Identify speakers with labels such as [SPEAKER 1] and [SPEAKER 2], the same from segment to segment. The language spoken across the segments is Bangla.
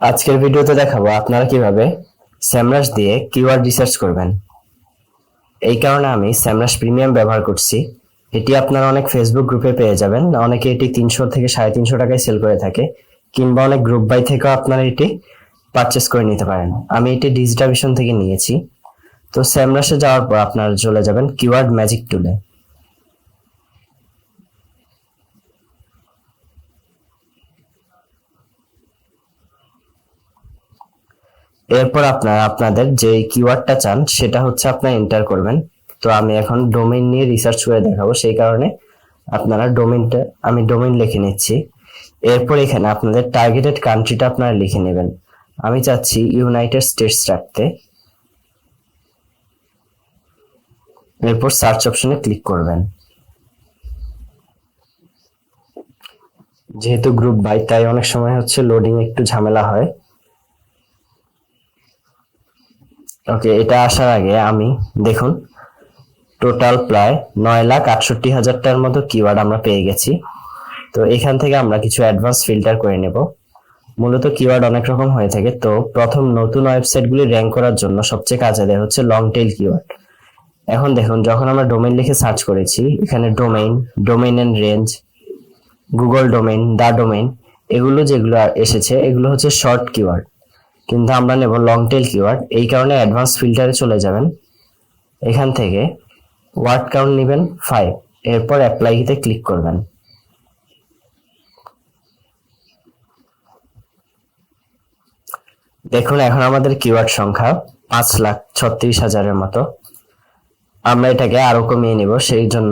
[SPEAKER 1] আজকের ভিডিওতে দেখাবো আপনারা কিভাবে SEMRush দিয়ে কিওয়ার্ড রিসার্চ করবেন। এই কারণে আমি SEMRush প্রিমিয়াম ব্যবহার করছি। এটি আপনারা অনেক ফেসবুক গ্রুপে পেয়ে যাবেন, অনেকে এটি 300 থেকে 350 টাকায় সেল করে থাকে, কিংবা অনেক গ্রুপ বাই থেকেও আপনারা এটি পারচেস করে নিতে পারেন। আমি এটি ডিজিটাভিশন থেকে নিয়েছি। তো SEMRush-এ যাওয়ার পর আপনারা চলে যাবেন কিওয়ার্ড ম্যাজিক টুলে। এরপর আপনারা আপনাদের যে কিওয়ার্ডটা চান সেটা হচ্ছে আপনারা এন্টার করবেন। তো আমি এখন ডোমেইন নিয়ে রিসার্চ করে দেখাবো, সেই কারণে আপনারা আমি ডোমেইন লিখে নিচ্ছি। এরপর এখানে আপনাদের টার্গেটেড কান্ট্রিটা আপনারা লিখে নেবেন। আমি চাচ্ছি ইউনাইটেড স্টেটস রাখতে। এরপর সার্চ অপশনে ক্লিক করবেন। যেহেতু গ্রুপ বাই, তাই অনেক সময় হচ্ছে লোডিং একটু ঝামেলা হয়। ওকে, এটা আসার আগে আমি দেখুন টোটাল প্রায় 9,68,000টার মতো কিওয়ার্ড আমরা পেয়ে গেছি। তো এখান থেকে আমরা কিছু অ্যাডভান্স ফিল্টার করে নেব। মূলত কিওয়ার্ড অনেক রকম হয়ে থাকে। তো প্রথম নতুন ওয়েবসাইটগুলি র্যাঙ্ক করার জন্য সবচেয়ে কাজে দেয় হচ্ছে লং টেইল কিওয়ার্ড। এখন দেখুন, যখন আমরা ডোমেইন লিখে সার্চ করেছি, এখানে domain and range, Google domain, the domain, যেগুলো এসেছে এগুলো হচ্ছে শর্ট কিওয়ার্ড, কিন্তু আমরা নেব লং টেইল কিওয়ার্ড। এই কারণে অ্যাডভান্স ফিল্টারে চলে যাবেন। এখান থেকে ওয়ার্ড কাউন্ট নেবেন 5, এরপর অ্যাপ্লাইতে ক্লিক করবেন। দেখুন এখন আমাদের কিওয়ার্ড সংখ্যা 5,36,000-এর মতো। আমরা এটাকে আরো কমিয়ে নেব, সেই জন্য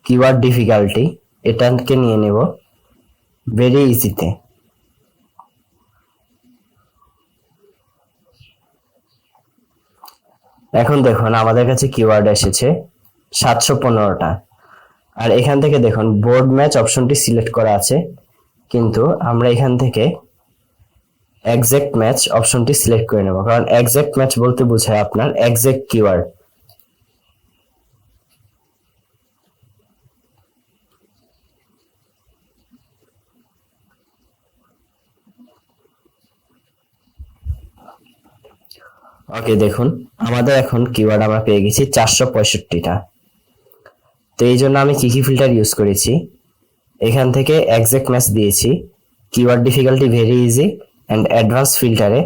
[SPEAKER 1] কিওয়ার্ড ডিফিকাল্টি এটাকে নিয়ে নেব ভেরি ইজিতে। এখন দেখুন আমাদের কাছে কিওয়ার্ড এসেছে 715টা। আর এখান থেকে দেখুন বোর্ড ম্যাচ অপশনটি সিলেক্ট করা আছে, কিন্তু আমরা এখান থেকে এক্সাক্ট ম্যাচ অপশনটি সিলেক্ট করে নেব, কারণ এক্সাক্ট ম্যাচ বলতে বোঝায় আপনার এক্সাক্ট কিওয়ার্ড। ওকে, দেখুন আমাদের এখন কিওয়ার্ড আমরা পেয়ে গেছি 465টা। তো এই জন্য আমি কি ফিল্টার ইউজ করেছি, এখান থেকে এক্সাক্ট ম্যাচ দিয়েছি, keyword difficulty very easy, and advance ফিল্টারে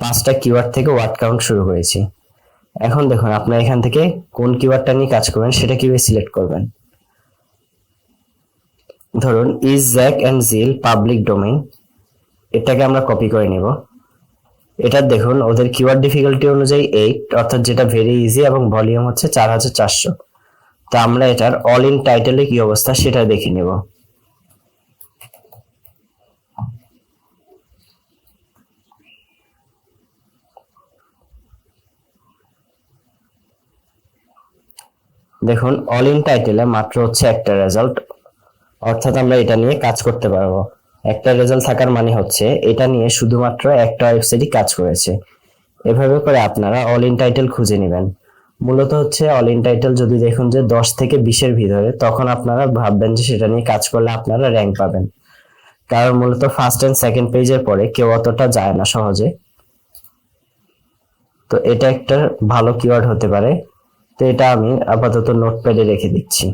[SPEAKER 1] 5টা কিওয়ার্ড থেকে ওয়ার্ড কাউন্ট শুরু করেছি। এখন দেখুন আপনার এখান থেকে কোন কিওয়ার্ডটা নিয়ে কাজ করবেন সেটা কিভাবে সিলেক্ট করবেন। ধরুন is Jack and zeal public domain, এটাকে আমরা কপি করে নেব। এটা দেখুন ওদের কিওয়ার্ড ডিফিকাল্টি অনুযায়ী 8, অর্থাৎ যেটা ভেরি ইজি, এবং ভলিউম হচ্ছে 4,400। তো আমরা এটার অল ইন টাইটেলে কি অবস্থা সেটা দেখে নেব। দেখুন অল ইন টাইটেলে মাত্র হচ্ছে একটা রেজাল্ট, অর্থাৎ আমরা এটা নিয়ে কাজ করতে পারবো। একটা রেজাল্ট থাকার মানে হচ্ছে এটা নিয়ে শুধুমাত্র একটা ওয়েবসাইটই কাজ করেছে। এভাবে করে আপনারা অল ইন টাইটেল খুঁজে নেবেন। মূলত হচ্ছে অল ইন টাইটেল যদি দেখুন যে 10 থেকে 20-এর ভিতরে, তখন আপনারা ভাববেন যে সেটা নিয়ে কাজ করলে আপনারা র্যাঙ্ক পাবেন, কারণ মূলত ফার্স্ট এন্ড সেকেন্ড পেজের পরে কেউ অতটা যায় না সহজে। তো এটা একটা ভালো কিওয়ার্ড হতে পারে। তো এটা আমি আপাতত নোটপ্যাডে রেখে দিচ্ছি।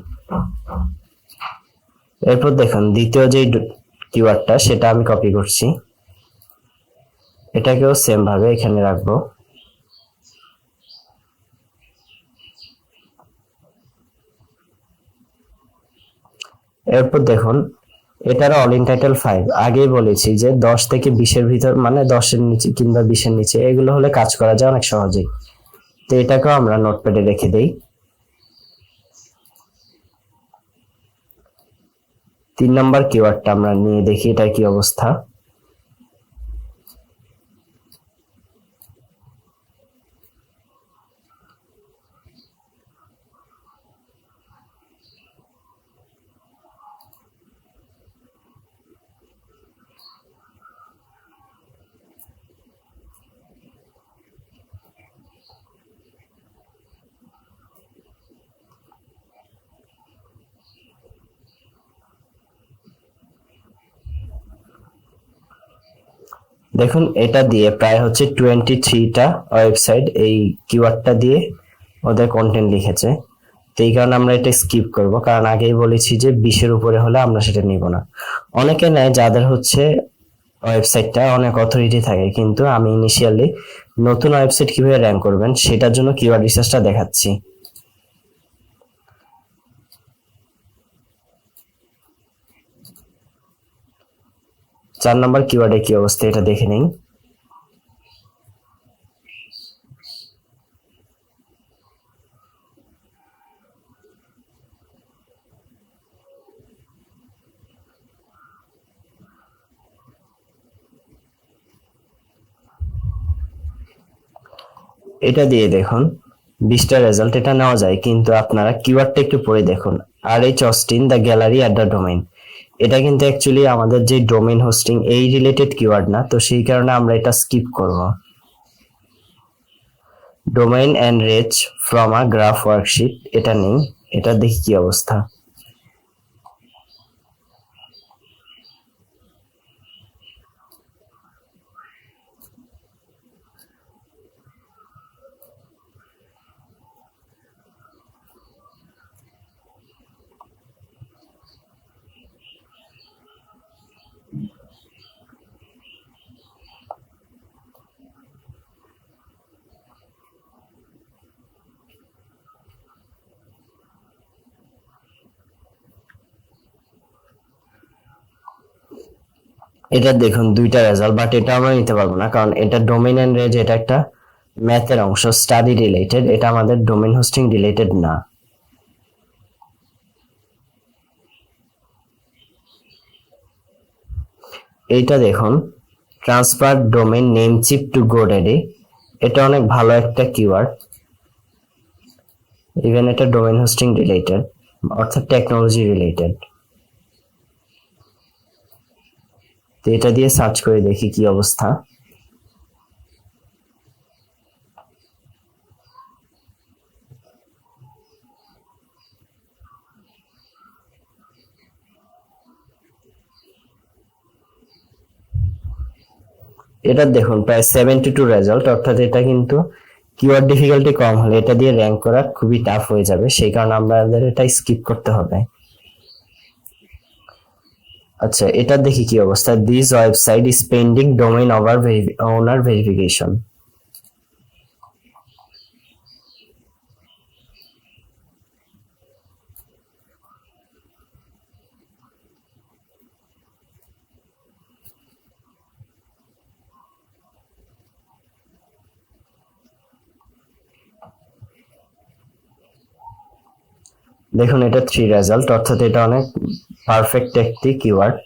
[SPEAKER 1] এরপর দেখুন দ্বিতীয় যে কিওয়ার্ডটা সেটা আমি কপি করছি, এটাকেও সেম ভাবে এখানে রাখবো। এরপর দেখুন এটারও অল ইন টাইটেল 5, আগেই বলেছি যে 10 থেকে 20-এর ভিতর, মানে 10-এর নিচে কিংবা 20-এর নিচে, এগুলো হলে কাজ করা যায় অনেক সহজেই। তো এটাকেও আমরা নোটপ্যাডে রেখে দেই। 3 নম্বর কিওয়ার্ডটা আমরা নিয়ে দেখি এটার কি অবস্থা। দেখুন এটা দিয়ে প্রায় হচ্ছে 23টা ওয়েবসাইট এই কিওয়ার্ডটা দিয়ে ওদের কন্টেন্ট লিখেছে। তো এই কারণে আমরা এটা স্কিপ করব, কারণ আগেই বলেছি যে 20-এর উপরে হলে আমরা সেটা নিব না। অনেকে নেয় যাদের হচ্ছে ওয়েবসাইটটা অনেক অথরিটি থাকে, কিন্তু আমি ইনিশিয়ালি নতুন ওয়েবসাইট কিভাবে র্যাঙ্ক করবেন সেটার জন্য কিওয়ার্ড রিসার্চটা দেখাচ্ছি। 4 নম্বর কিওয়ার্ডে কি অবস্থা এটা দেখে নেই। এটা দিয়ে দেখুন 20টা রেজাল্ট এটা নেওয়া যায়, কিন্তু আপনারা কিওয়ার্ডটা একটু পড়ে দেখুন। আর H Austin the gallery at the domain, এটা কিন্তু অ্যাকচুয়ালি আমাদের যে ডোমেইন হোস্টিং এই রিলেটেড কিওয়ার্ড না, তো সেই কারণে আমরা এটা স্কিপ করব। Domain and range from a graph worksheet এটা নেই, এটা দেখি কি অবস্থা। এটা দেখুন 2টা রেজাল্ট, বাট এটা আমরা নিতে পারবো না, কারণ এটা ডোমেইন এন্ড রেঞ্জ, এটা একটা ম্যাথের অংশ, স্টাডি রিলেটেড, এটা আমাদের ডোমেইন হোস্টিং রিলেটেড না। এইটা দেখুন transfer domain name cheap to GoDaddy, এটা অনেক ভালো একটা কিওয়ার্ড, ইভেন এটা ডোমেইন হোস্টিং রিলেটেড, অর্থাৎ টেকনোলজি রিলেটেড। তো এটা দিয়ে সার্চ করে দেখি কি অবস্থা। এটা দেখুন প্রায় 72 রেজাল্ট, অর্থাৎ এটা কিন্তু কিওয়ার্ড ডিফিকাল্টি কম হলে এটা দিয়ে র্যাঙ্ক করা খুবই টাফ হয়ে যাবে, সেই কারণে আমাদের এটা স্কিপ করতে হবে। আচ্ছা এটা দেখি কি অবস্থা। This website is pending domain owner verification. দেখুন এটা 3 রেজাল্ট, অর্থাৎ এটা অনেক পারফেক্ট একটি কিওয়ার্ড,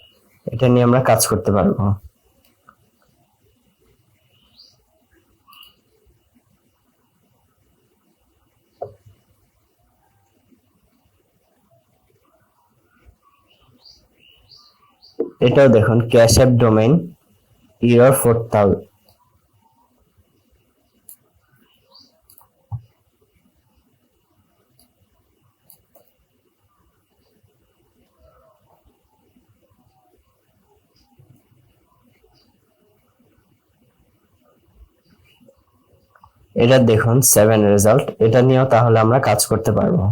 [SPEAKER 1] এটা নিয়ে আমরা কাজ করতে পারবো। এটাও দেখুন ক্যাশ অ্যাপ ডোমেইন ইরর 4000। এটা দেখুন 7 রেজাল্ট, এটা নিয়েও তাহলে আমরা কাজ করতে পারবো।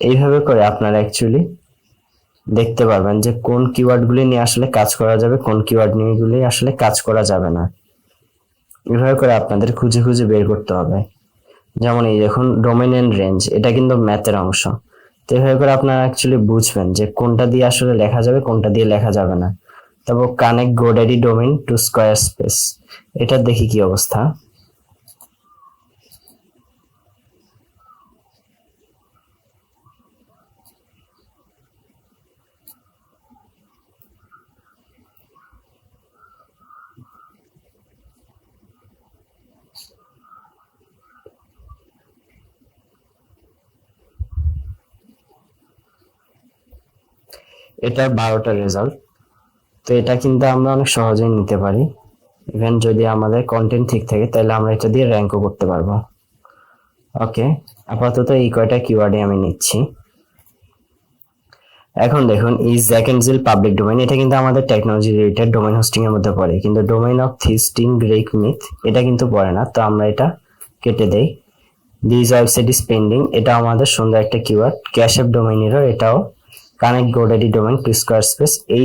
[SPEAKER 1] এইভাবে করে আপনারা অ্যাকচুয়ালি দেখতে পারবেন যে কোন কিওয়ার্ডগুলি নিয়ে আসলে কাজ করা যাবে, কোন কিওয়ার্ড নিয়ে গুলি আসলে কাজ করা যাবে না। এভাবে করে আপনাদের খুঁজে খুঁজে বের করতে হবে। যেমন এই দেখুন ডোমেইন এন্ড রেঞ্জ, এটা কিন্তু ম্যাথের অংশ, তো এভাবে করে আপনারা অ্যাকচুয়ালি বুঝবেন যে কোনটা দিয়ে আসলে লেখা যাবে, কোনটা দিয়ে লেখা যাবে না। তারপর connect GoDaddy domain to Squarespace, এটা দেখি কি অবস্থা। এটা 12টা রেজাল্ট, তো এটা কিন্তু আমরা অনেক সহজেই নিতে পারি। ইভেন যদি আমাদের কন্টেন্ট ঠিক থাকে তাহলে আমরা এটা দিয়ে র্যাঙ্কও করতে পারবো। ওকে, আপাতত এই কয়টা কিওয়ার্ডে আমি নিচ্ছি। এখন দেখুন is Jack and Jill public domain, এটা কিন্তু আমাদের টেকনোলজি রিলেটেড ডোমেইন হোস্টিং এর মধ্যে পড়ে, কিন্তু ডোমেইন অফ থিস্টিং গ্রেক মিথ এটা কিন্তু পড়ে না, তো আমরা এটা কেটে দেই। দিস ওয়েবসাইট ইজ পেন্ডিং, এটা আমাদের সুন্দর একটা keyword. Cash app domain error, এটাও। Connect GoDaddy domain to Squarespace, এই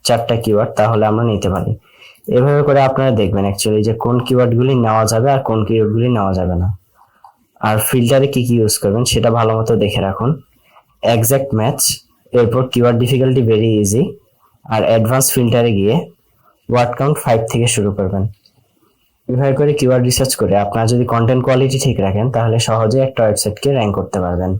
[SPEAKER 1] 4টা কিওয়ার্ড তাহলে আমরা নিতে পারি। এভাবে করে আপনারা দেখবেন অ্যাকচুয়ালি যে কোন কিওয়ার্ড গুলি নেওয়া যাবে আর কোন কিওয়ার্ড গুলি নেওয়া যাবে না। আর ফিল্টারে কি কি ইউজ করবেন সেটা ভালো মতো দেখে রাখুন। এক্সাক্ট ম্যাচ, এরপর কিওয়ার্ড ডিফিকাল্টি ভেরি ইজি, আর অ্যাডভান্স ফিল্টারে গিয়ে ওয়ার্ড কাউন্ট 5 থেকে শুরু করবেন। এভাবে করে কিওয়ার্ড রিসার্চ করে আপনারা যদি কন্টেন্ট কোয়ালিটি ঠিক রাখেন তাহলে সহজে একটা ওয়েবসাইটকে র্যাঙ্ক করতে পারবেন।